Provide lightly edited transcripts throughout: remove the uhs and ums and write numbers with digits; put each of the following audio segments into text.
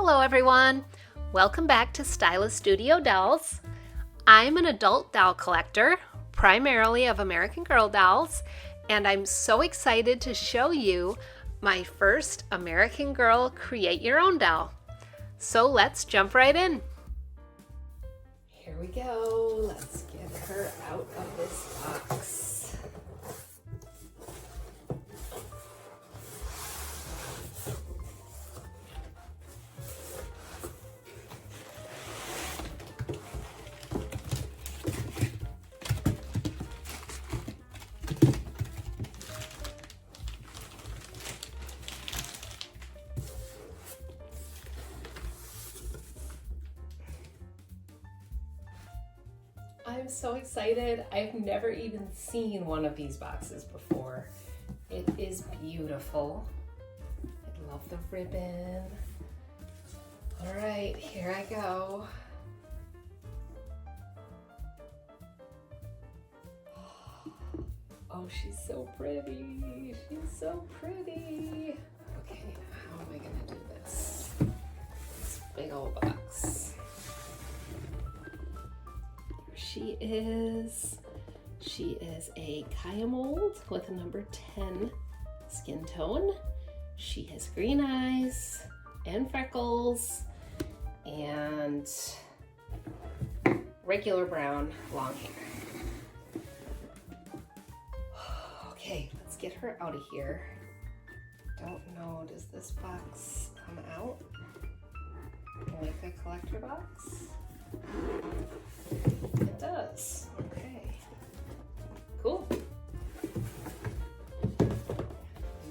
Hello everyone! Welcome back to Stylist Studio Dolls. I'm an adult doll collector, primarily of American Girl dolls, and I'm so excited to show you my first American Girl Create Your Own doll. So let's jump right in. Here we go. Let's get her out of this box. I'm so excited. I've never even seen one of these boxes before. It is beautiful. I love the ribbon. All right, here I go. Oh, she's so pretty. She's so pretty. Okay, how am I gonna do this? This big old box. She is a Kaya mold with a number 10 skin tone. She has green eyes and freckles and regular brown long hair. Okay, let's get her out of here. Don't know, does this box come out like a collector box? It does. Okay. Cool.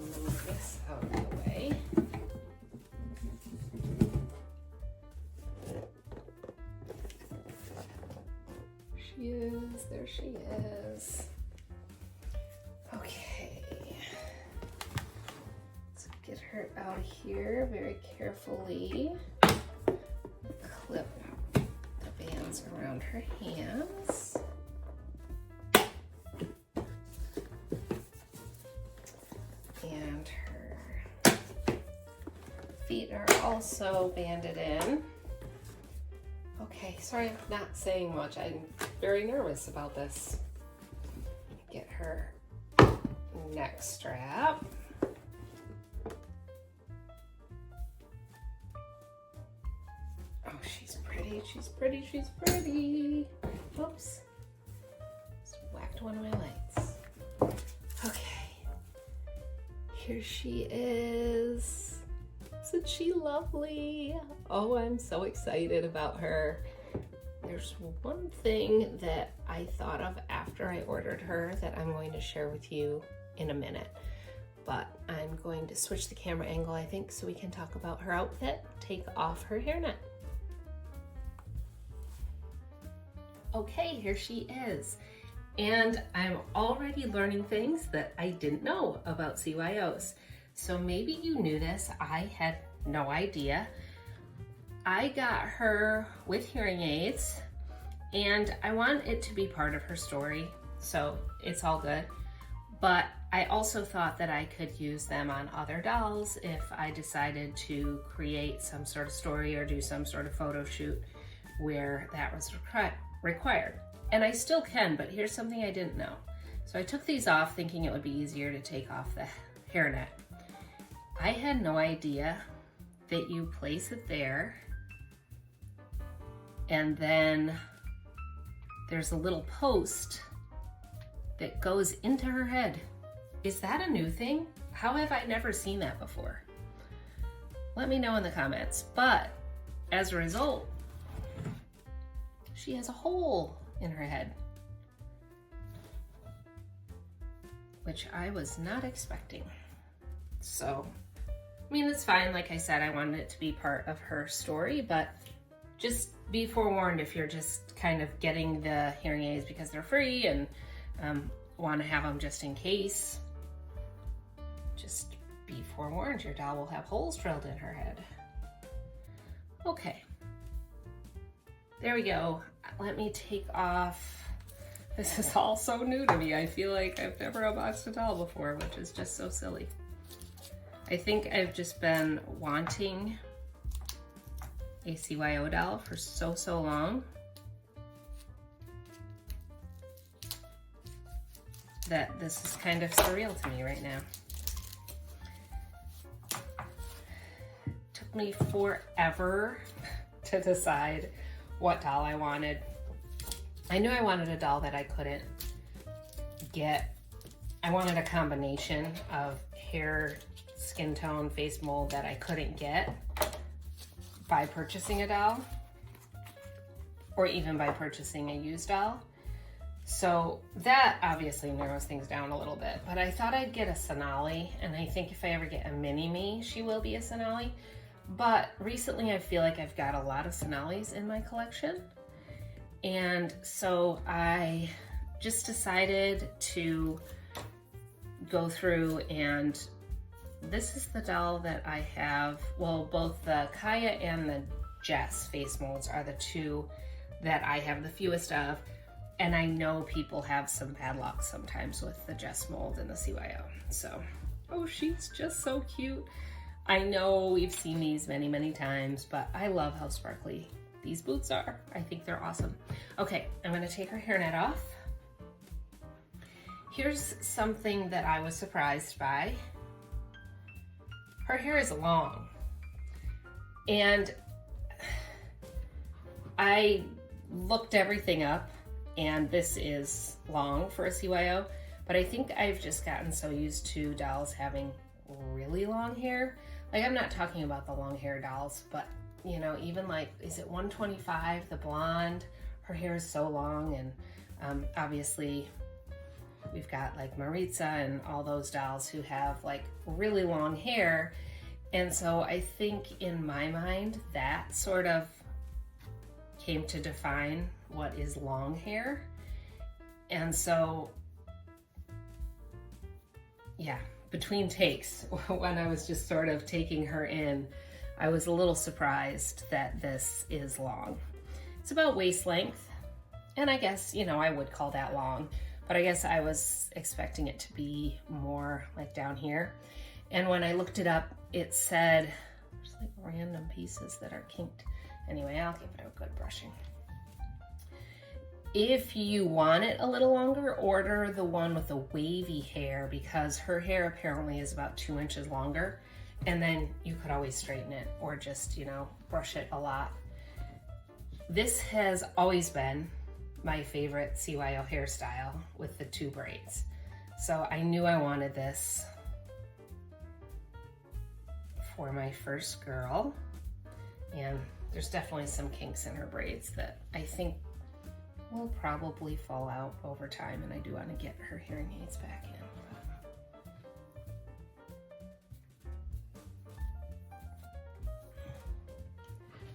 Move this out of the way. She is. There she is. Okay. Let's get her out of here very carefully. Clip around her hands. And her feet are also banded in. Okay, sorry I'm not saying much. I'm very nervous about this. Get her neck strap. She's pretty, she's pretty, she's pretty. Oops. Just whacked one of my lights. Okay. Here she is. Isn't she lovely? Oh, I'm so excited about her. There's one thing that I thought of after I ordered her that I'm going to share with you in a minute. But I'm going to switch the camera angle, I think, so we can talk about her outfit, take off her hairnet. Okay, here she is. And I'm already learning things that I didn't know about CYOs. So maybe you knew this, I had no idea. I got her with hearing aids and I want it to be part of her story, so it's all good. But I also thought that I could use them on other dolls if I decided to create some sort of story or do some sort of photo shoot where that was required. And I still can, but here's something I didn't know. So I took these off thinking it would be easier to take off the hairnet. I had no idea that you place it there and then there's a little post that goes into her head. Is that a new thing? How have I never seen that before? Let me know in the comments. But as a result, she has a hole in her head, which I was not expecting. So, I mean, it's fine. Like I said, I wanted it to be part of her story, but just be forewarned if you're just kind of getting the hearing aids because they're free and want to have them just in case. Just be forewarned, your doll will have holes drilled in her head. Okay. There we go. Let me take off. This is all so new to me. I feel like I've never unboxed a doll before, which is just so silly. I think I've just been wanting a CYO doll for so long that this is kind of surreal to me right now. It took me forever to decide what doll I wanted. I knew I wanted a doll that I couldn't get. I wanted a combination of hair, skin tone, face mold that I couldn't get by purchasing a doll, or even by purchasing a used doll. So that obviously narrows things down a little bit, but I thought I'd get a Sonali, and I think if I ever get a mini-me, she will be a Sonali. But recently I feel like I've got a lot of Sonalis in my collection, and so I just decided to go through, and this is the doll that I have. Well, both the Kaya and the Jess face molds are the two that I have the fewest of. And I know people have some bad luck sometimes with the Jess mold and the CYO. So, oh, she's just so cute. I know we've seen these many times, but I love how sparkly these boots are. I think they're awesome. Okay, I'm gonna take her hairnet off. Here's something that I was surprised by. Her hair is long. And I looked everything up, and this is long for a CYO, but I think I've just gotten so used to dolls having really long hair. Like, I'm not talking about the long hair dolls, but you know, even like, is it 125, the blonde? Her hair is so long, and obviously we've got like Maritza and all those dolls who have like really long hair. And so I think in my mind, that sort of came to define what is long hair. And so, yeah, between takes, when I was just sort of taking her in, I was a little surprised that this is long. It's about waist length, and I guess, you know, I would call that long, but I guess I was expecting it to be more like down here. And when I looked it up, it said, there's like random pieces that are kinked. Anyway, I'll give it a good brushing. If you want it a little longer, order the one with the wavy hair, because her hair apparently is about 2 inches longer, and then you could always straighten it or just, you know, brush it a lot. This has always been my favorite CYO hairstyle with the 2 braids. So I knew I wanted this for my first girl, and there's definitely some kinks in her braids that I think will probably fall out over time, and I do want to get her hearing aids back in.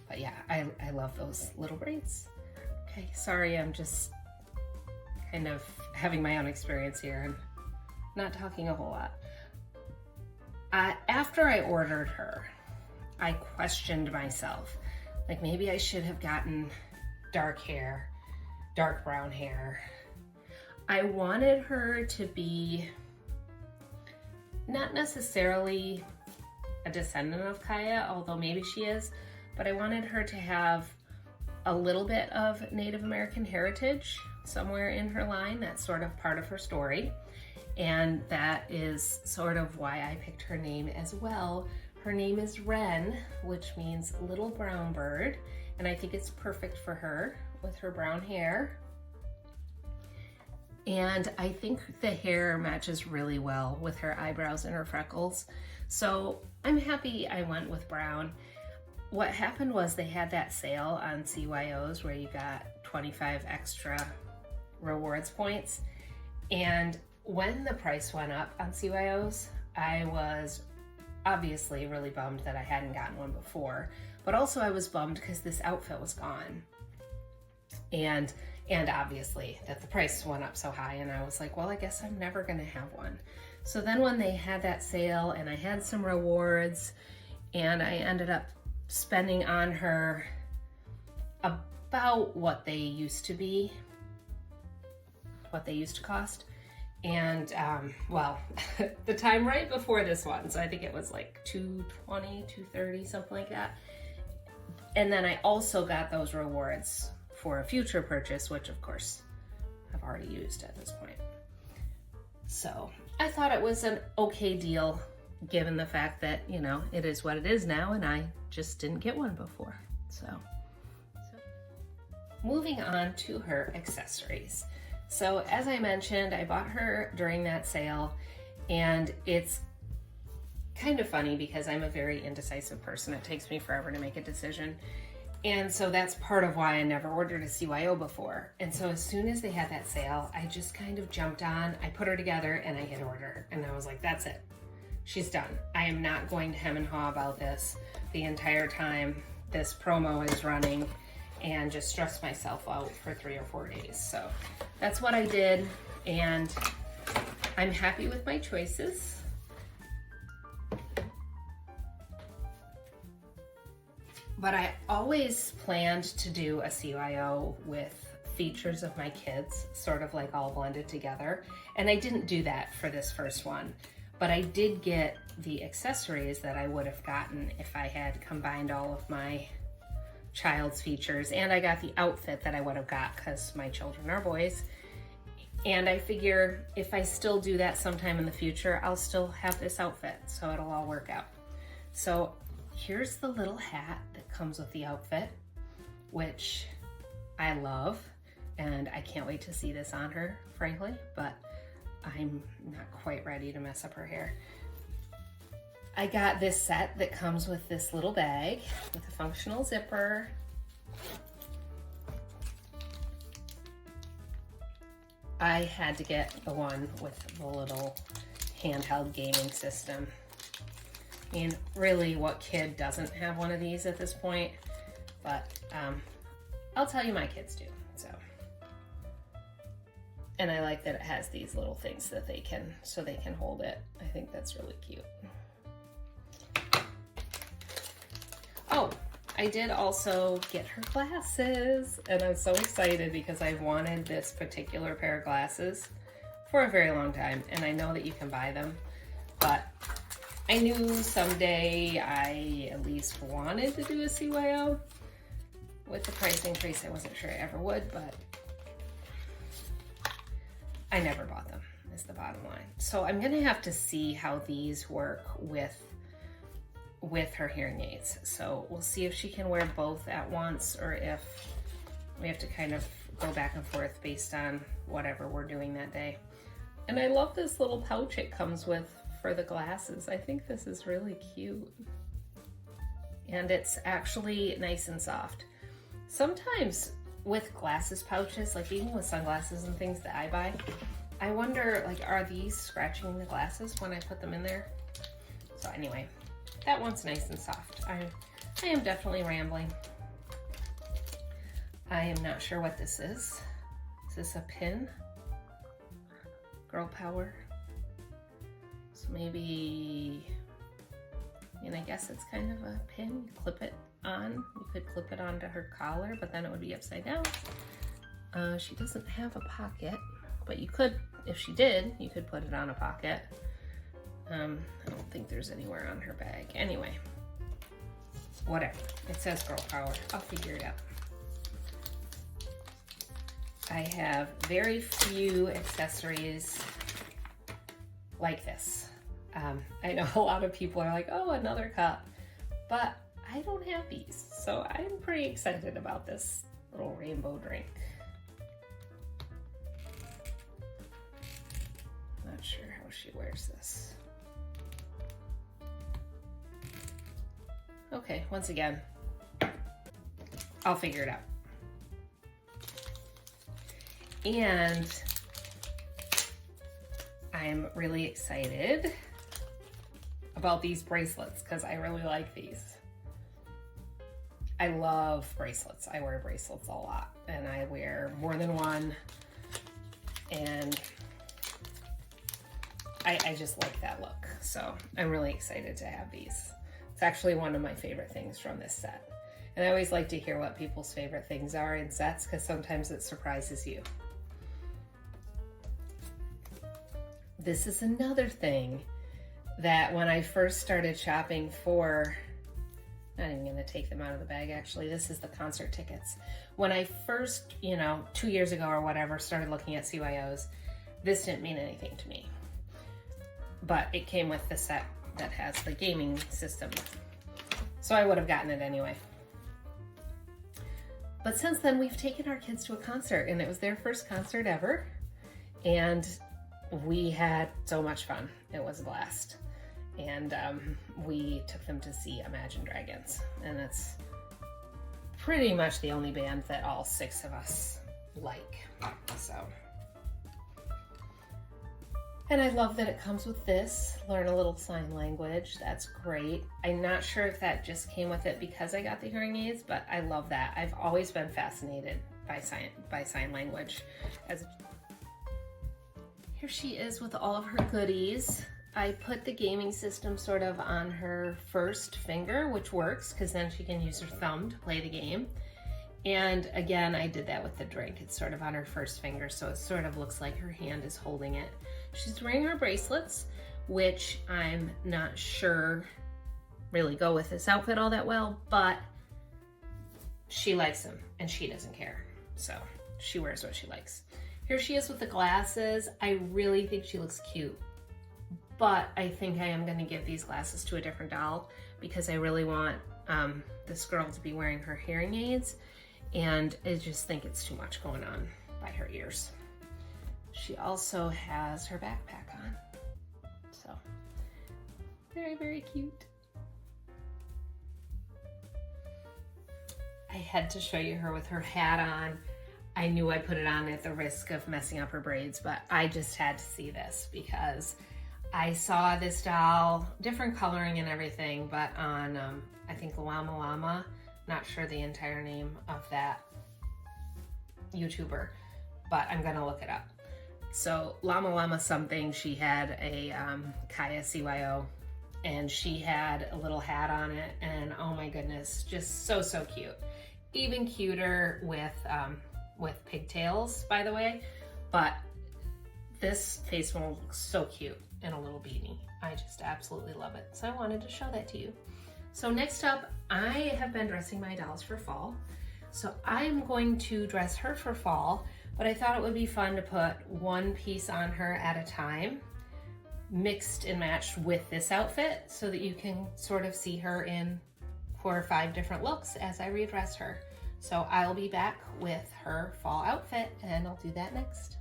But yeah, I love those little braids. Okay, sorry, I'm just kind of having my own experience here and not talking a whole lot. After I ordered her, I questioned myself. Like, maybe I should have gotten dark hair, dark brown hair. I wanted her to be not necessarily a descendant of Kaya, although maybe she is, but I wanted her to have a little bit of Native American heritage somewhere in her line. That's sort of part of her story. And that is sort of why I picked her name as well. Her name is Wren, which means little brown bird. And I think it's perfect for her with her brown hair. And I think the hair matches really well with her eyebrows and her freckles. So I'm happy I went with brown. What happened was they had that sale on CYOs where you got 25 extra rewards points. And when the price went up on CYOs, I was obviously really bummed that I hadn't gotten one before, but also I was bummed because this outfit was gone. And obviously that the price went up so high, and I was like, well, I guess I'm never gonna have one. So then when they had that sale and I had some rewards, and I ended up spending on her about what they used to be, what they used to cost. And well, the time right before this one, so I think it was like $220, $230, something like that. And then I also got those rewards for a future purchase, which of course I've already used at this point. So I thought it was an okay deal given the fact that, you know, it is what it is now and I just didn't get one before. So moving on to her accessories. So as I mentioned, I bought her during that sale, and it's kind of funny because I'm a very indecisive person. It takes me forever to make a decision. And so that's part of why I never ordered a CYO before. And so as soon as they had that sale, I just kind of jumped on, I put her together and I hit order. And I was like, that's it. She's done. I am not going to hem and haw about this the entire time this promo is running and just stress myself out for 3 or 4 days. So that's what I did, and I'm happy with my choices. But I always planned to do a CYO with features of my kids, sort of like all blended together. And I didn't do that for this first one, but I did get the accessories that I would have gotten if I had combined all of my child's features, and I got the outfit that I would have got because my children are boys. And I figure if I still do that sometime in the future, I'll still have this outfit, so it'll all work out. So here's the little hat that comes with the outfit, which I love, and I can't wait to see this on her, frankly, but I'm not quite ready to mess up her hair. I got this set that comes with this little bag with a functional zipper. I had to get the one with the little handheld gaming system. I mean, really, what kid doesn't have one of these at this point? But I'll tell you, my kids do. So, and I like that it has these little things that they can hold it. I think that's really cute. Oh, I did also get her glasses, and I'm so excited because I've wanted this particular pair of glasses for a very long time, and I know that you can buy them, but I knew someday I at least wanted to do a CYO. With the price increase, I wasn't sure I ever would, but I never bought them, is the bottom line. So I'm gonna have to see how these work with her hearing aids. So we'll see if she can wear both at once, or if we have to kind of go back and forth based on whatever we're doing that day. And I love this little pouch it comes with for the glasses. I think this is really cute. And it's actually nice and soft. Sometimes with glasses pouches, like even with sunglasses and things that I buy, I wonder, like, are these scratching the glasses when I put them in there? So anyway, that one's nice and soft. I am definitely rambling. I am not sure what this is. Is this a pin? Girl power? So maybe, I mean, I guess it's kind of a pin. You clip it on. You could clip it onto her collar, but then it would be upside down. She doesn't have a pocket, but you could, if she did, you could put it on a pocket. I don't think there's anywhere on her bag. Anyway, whatever. It says girl power. I'll figure it out. I have very few accessories like this. I know a lot of people are like, oh, another cup, but I don't have these. So I'm pretty excited about this little rainbow drink. Not sure how she wears this. Okay, once again, I'll figure it out. And I'm really excited about these bracelets because I really like these. I love bracelets. I wear bracelets a lot, and I wear more than one, and I just like that look. So I'm really excited to have these. It's actually one of my favorite things from this set. And I always like to hear what people's favorite things are in sets because sometimes it surprises you. This is another thing that when I first started shopping for not even gonna take them out of the bag actually. This is the concert tickets. When I first, 2 years ago or whatever, started looking at CYOs, this didn't mean anything to me. But it came with the set that has the gaming system. So I would have gotten it anyway. But since then, we've taken our kids to a concert, and it was their first concert ever. And we had so much fun. It was a blast. And we took them to see Imagine Dragons. And that's pretty much the only band that all 6 of us like. So. And I love that it comes with this, learn a little sign language. That's great. I'm not sure if that just came with it because I got the hearing aids, but I love that. I've always been fascinated by sign language. Here she is with all of her goodies. I put the gaming system sort of on her first finger, which works because then she can use her thumb to play the game. And again, I did that with the drink. It's sort of on her first finger, so it sort of looks like her hand is holding it. She's wearing her bracelets, which I'm not sure really go with this outfit all that well, but she likes them and she doesn't care. So she wears what she likes. Here she is with the glasses. I really think she looks cute, but I think I am gonna give these glasses to a different doll because I really want this girl to be wearing her hearing aids, and I just think it's too much going on by her ears. She also has her backpack on, so very, very cute. I had to show you her with her hat on. I knew I put it on at the risk of messing up her braids, but I just had to see this because I saw this doll, different coloring and everything, but on, I think Llama Llama, not sure the entire name of that YouTuber, but I'm gonna look it up. So Llama Llama something, she had a Kaya CYO, and she had a little hat on it, and oh my goodness, just so, so cute. Even cuter with pigtails, by the way, but this face mold looks so cute in a little beanie. I just absolutely love it. So I wanted to show that to you. So next up, I have been dressing my dolls for fall. So I'm going to dress her for fall, but I thought it would be fun to put one piece on her at a time, mixed and matched with this outfit so that you can sort of see her in 4 or 5 different looks as I redress her. So I'll be back with her fall outfit and I'll do that next.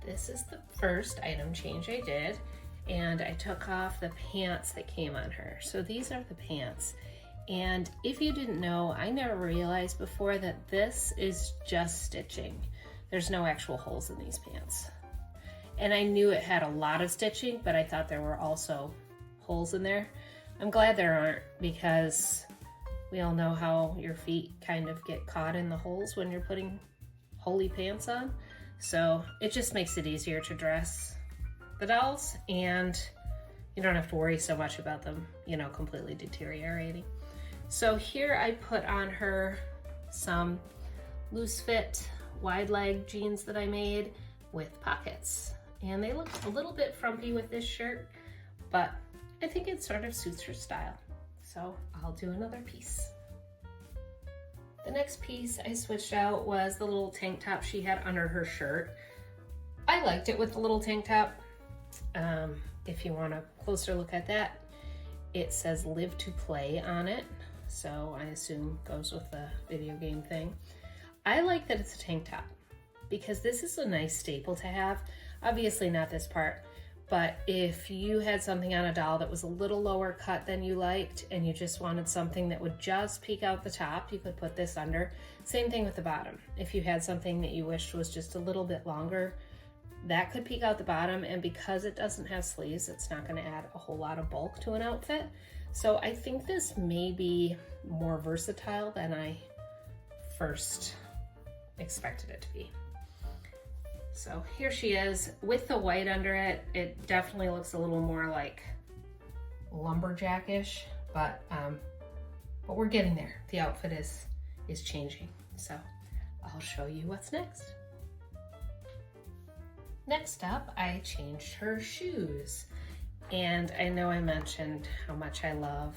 This is the first item change I did, and I took off the pants that came on her. So these are the pants. And if you didn't know, I never realized before that this is just stitching. There's no actual holes in these pants. And I knew it had a lot of stitching, but I thought there were also holes in there. I'm glad there aren't, because we all know how your feet kind of get caught in the holes when you're putting holey pants on. So it just makes it easier to dress the dolls, and you don't have to worry so much about them, completely deteriorating. So here I put on her some loose fit, wide leg jeans that I made with pockets. And they look a little bit frumpy with this shirt, but I think it sort of suits her style. So I'll do another piece. The next piece I switched out was the little tank top she had under her shirt. I liked it with the little tank top. If you want a closer look at that, it says Live to Play on it. So I assume goes with the video game thing. I like that it's a tank top because this is a nice staple to have. Obviously not this part, but if you had something on a doll that was a little lower cut than you liked and you just wanted something that would just peek out the top, you could put this under. Same thing with the bottom. If you had something that you wished was just a little bit longer, that could peek out the bottom, and because it doesn't have sleeves, it's not going to add a whole lot of bulk to an outfit. So I think this may be more versatile than I first expected it to be. So here she is with the white under it. It definitely looks a little more like lumberjackish, but we're getting there. The outfit is changing. So I'll show you what's next. Next up, I changed her shoes. And I know I mentioned how much I love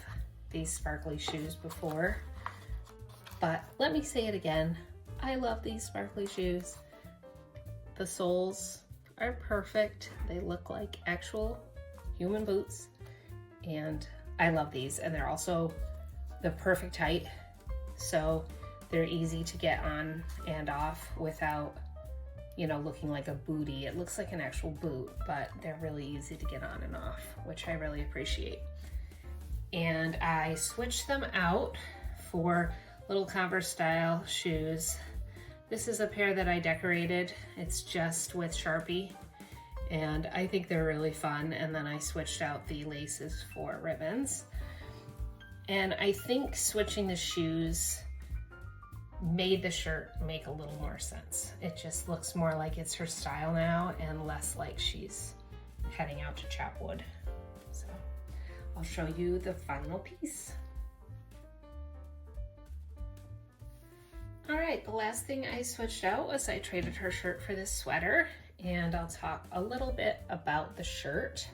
these sparkly shoes before, but let me say it again. I love these sparkly shoes. The soles are perfect. They look like actual human boots, and I love these. And they're also the perfect height, so they're easy to get on and off without, you know, looking like a bootie. It looks like an actual boot, but they're really easy to get on and off, which I really appreciate. And I switched them out for little Converse style shoes. This is a pair that I decorated. It's just with Sharpie, and I think they're really fun. And then I switched out the laces for ribbons. And I think switching the shoes made the shirt make a little more sense. It just looks more like it's her style now and less like she's heading out to chop wood. So I'll show you the final piece. All right, the last thing I switched out was I traded her shirt for this sweater, and I'll talk a little bit about the shirt.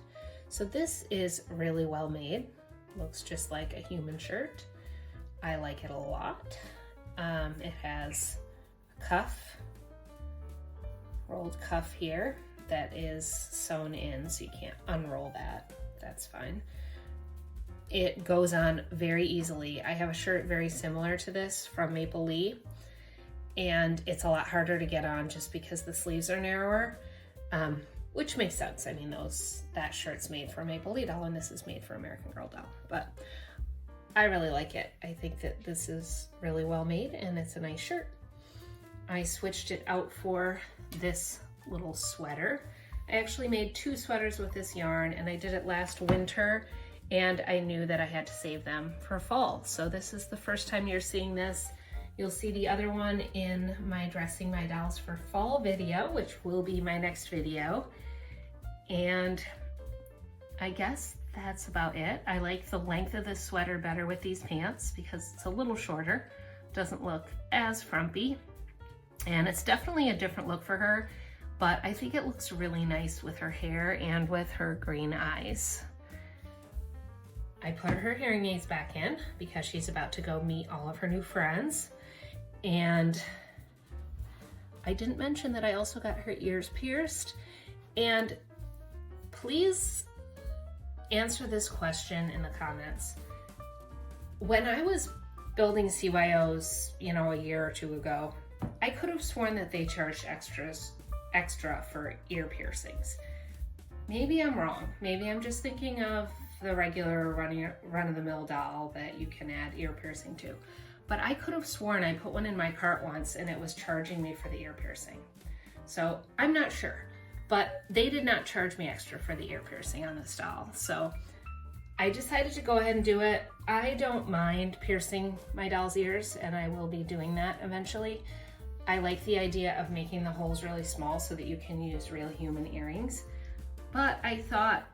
So this is really well made. Looks just like a human shirt. I like it a lot. It has a cuff, rolled cuff here that is sewn in, so you can't unroll that. That's fine. It goes on very easily. I have a shirt very similar to this from Maple Lee, and it's a lot harder to get on just because the sleeves are narrower, which makes sense. I mean, that shirt's made for Maple Lee doll and this is made for American Girl doll, but I really like it. I think that this is really well made and it's a nice shirt. I switched it out for this little sweater. I actually made 2 sweaters with this yarn, and I did it last winter, and I knew that I had to save them for fall. So this is the first time you're seeing this. You'll see the other one in my dressing my dolls for fall video, which will be my next video. And I guess that's about it. I like the length of this sweater better with these pants because it's a little shorter. Doesn't look as frumpy. And it's definitely a different look for her, but I think it looks really nice with her hair and with her green eyes. I put her hearing aids back in because she's about to go meet all of her new friends. And I didn't mention that I also got her ears pierced. And please answer this question in the comments. When I was building CYOs, a year or 2 ago, I could have sworn that they charged extra for ear piercings. Maybe I'm wrong. Maybe I'm just thinking of the regular run-of-the-mill doll that you can add ear piercing to. But I could have sworn I put one in my cart once and it was charging me for the ear piercing. So I'm not sure, but they did not charge me extra for the ear piercing on this doll. So I decided to go ahead and do it. I don't mind piercing my doll's ears, and I will be doing that eventually. I like the idea of making the holes really small so that you can use real human earrings. But I thought,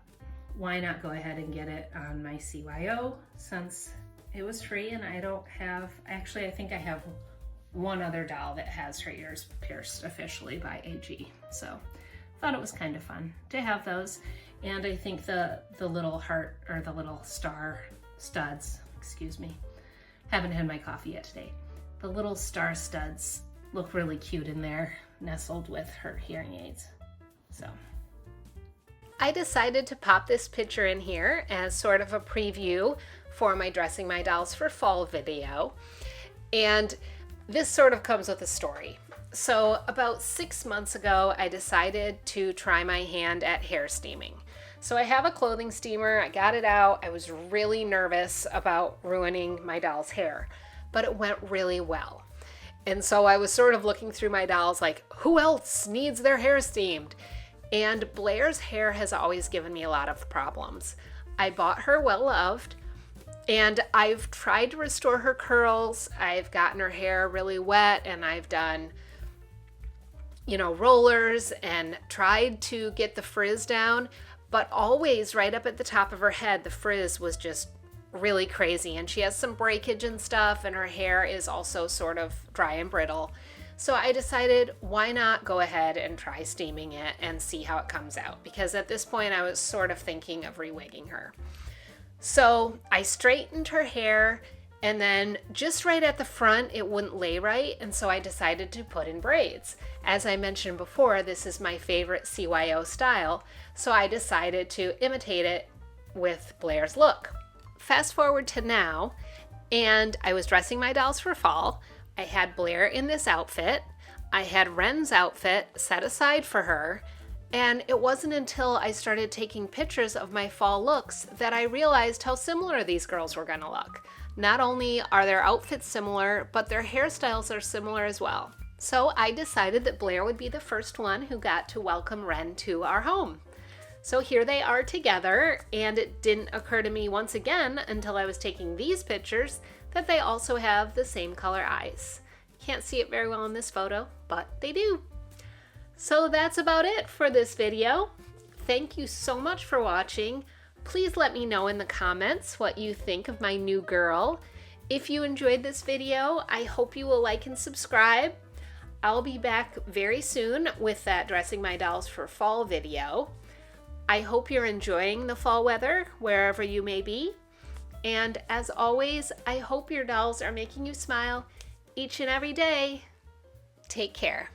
why not go ahead and get it on my CYO since it was free, and I don't have, actually I think I have one other doll that has her ears pierced officially by AG. So I thought it was kind of fun to have those. And I think the little heart, or the little star studs, excuse me, haven't had my coffee yet today. The little star studs look really cute in there, nestled with her hearing aids. So I decided to pop this picture in here as sort of a preview for my Dressing My Dolls for Fall video. And this sort of comes with a story. So about 6 months ago, I decided to try my hand at hair steaming. So I have a clothing steamer, I got it out. I was really nervous about ruining my doll's hair, but it went really well. And so I was sort of looking through my dolls like, who else needs their hair steamed? And Blair's hair has always given me a lot of problems. I bought her Well Loved, and I've tried to restore her curls. I've gotten her hair really wet, and I've done, rollers and tried to get the frizz down, but always right up at the top of her head, the frizz was just really crazy, and she has some breakage and stuff, and her hair is also sort of dry and brittle. So I decided, why not go ahead and try steaming it and see how it comes out, because at this point I was sort of thinking of rewigging her. So I straightened her hair, and then just right at the front, it wouldn't lay right, and so I decided to put in braids. As I mentioned before, this is my favorite CYO style, so I decided to imitate it with Blair's look. Fast forward to now, and I was dressing my dolls for fall. I had Blair in this outfit. I had Ren's outfit set aside for her. And it wasn't until I started taking pictures of my fall looks that I realized how similar these girls were gonna look. Not only are their outfits similar, but their hairstyles are similar as well. So I decided that Blair would be the first one who got to welcome Ren to our home. So here they are together, and it didn't occur to me once again until I was taking these pictures that they also have the same color eyes. Can't see it very well in this photo, but they do. So that's about it for this video. Thank you so much for watching. Please let me know in the comments what you think of my new girl. If you enjoyed this video, I hope you will like and subscribe. I'll be back very soon with that dressing my dolls for fall video. I hope you're enjoying the fall weather wherever you may be. And as always, I hope your dolls are making you smile each and every day. Take care.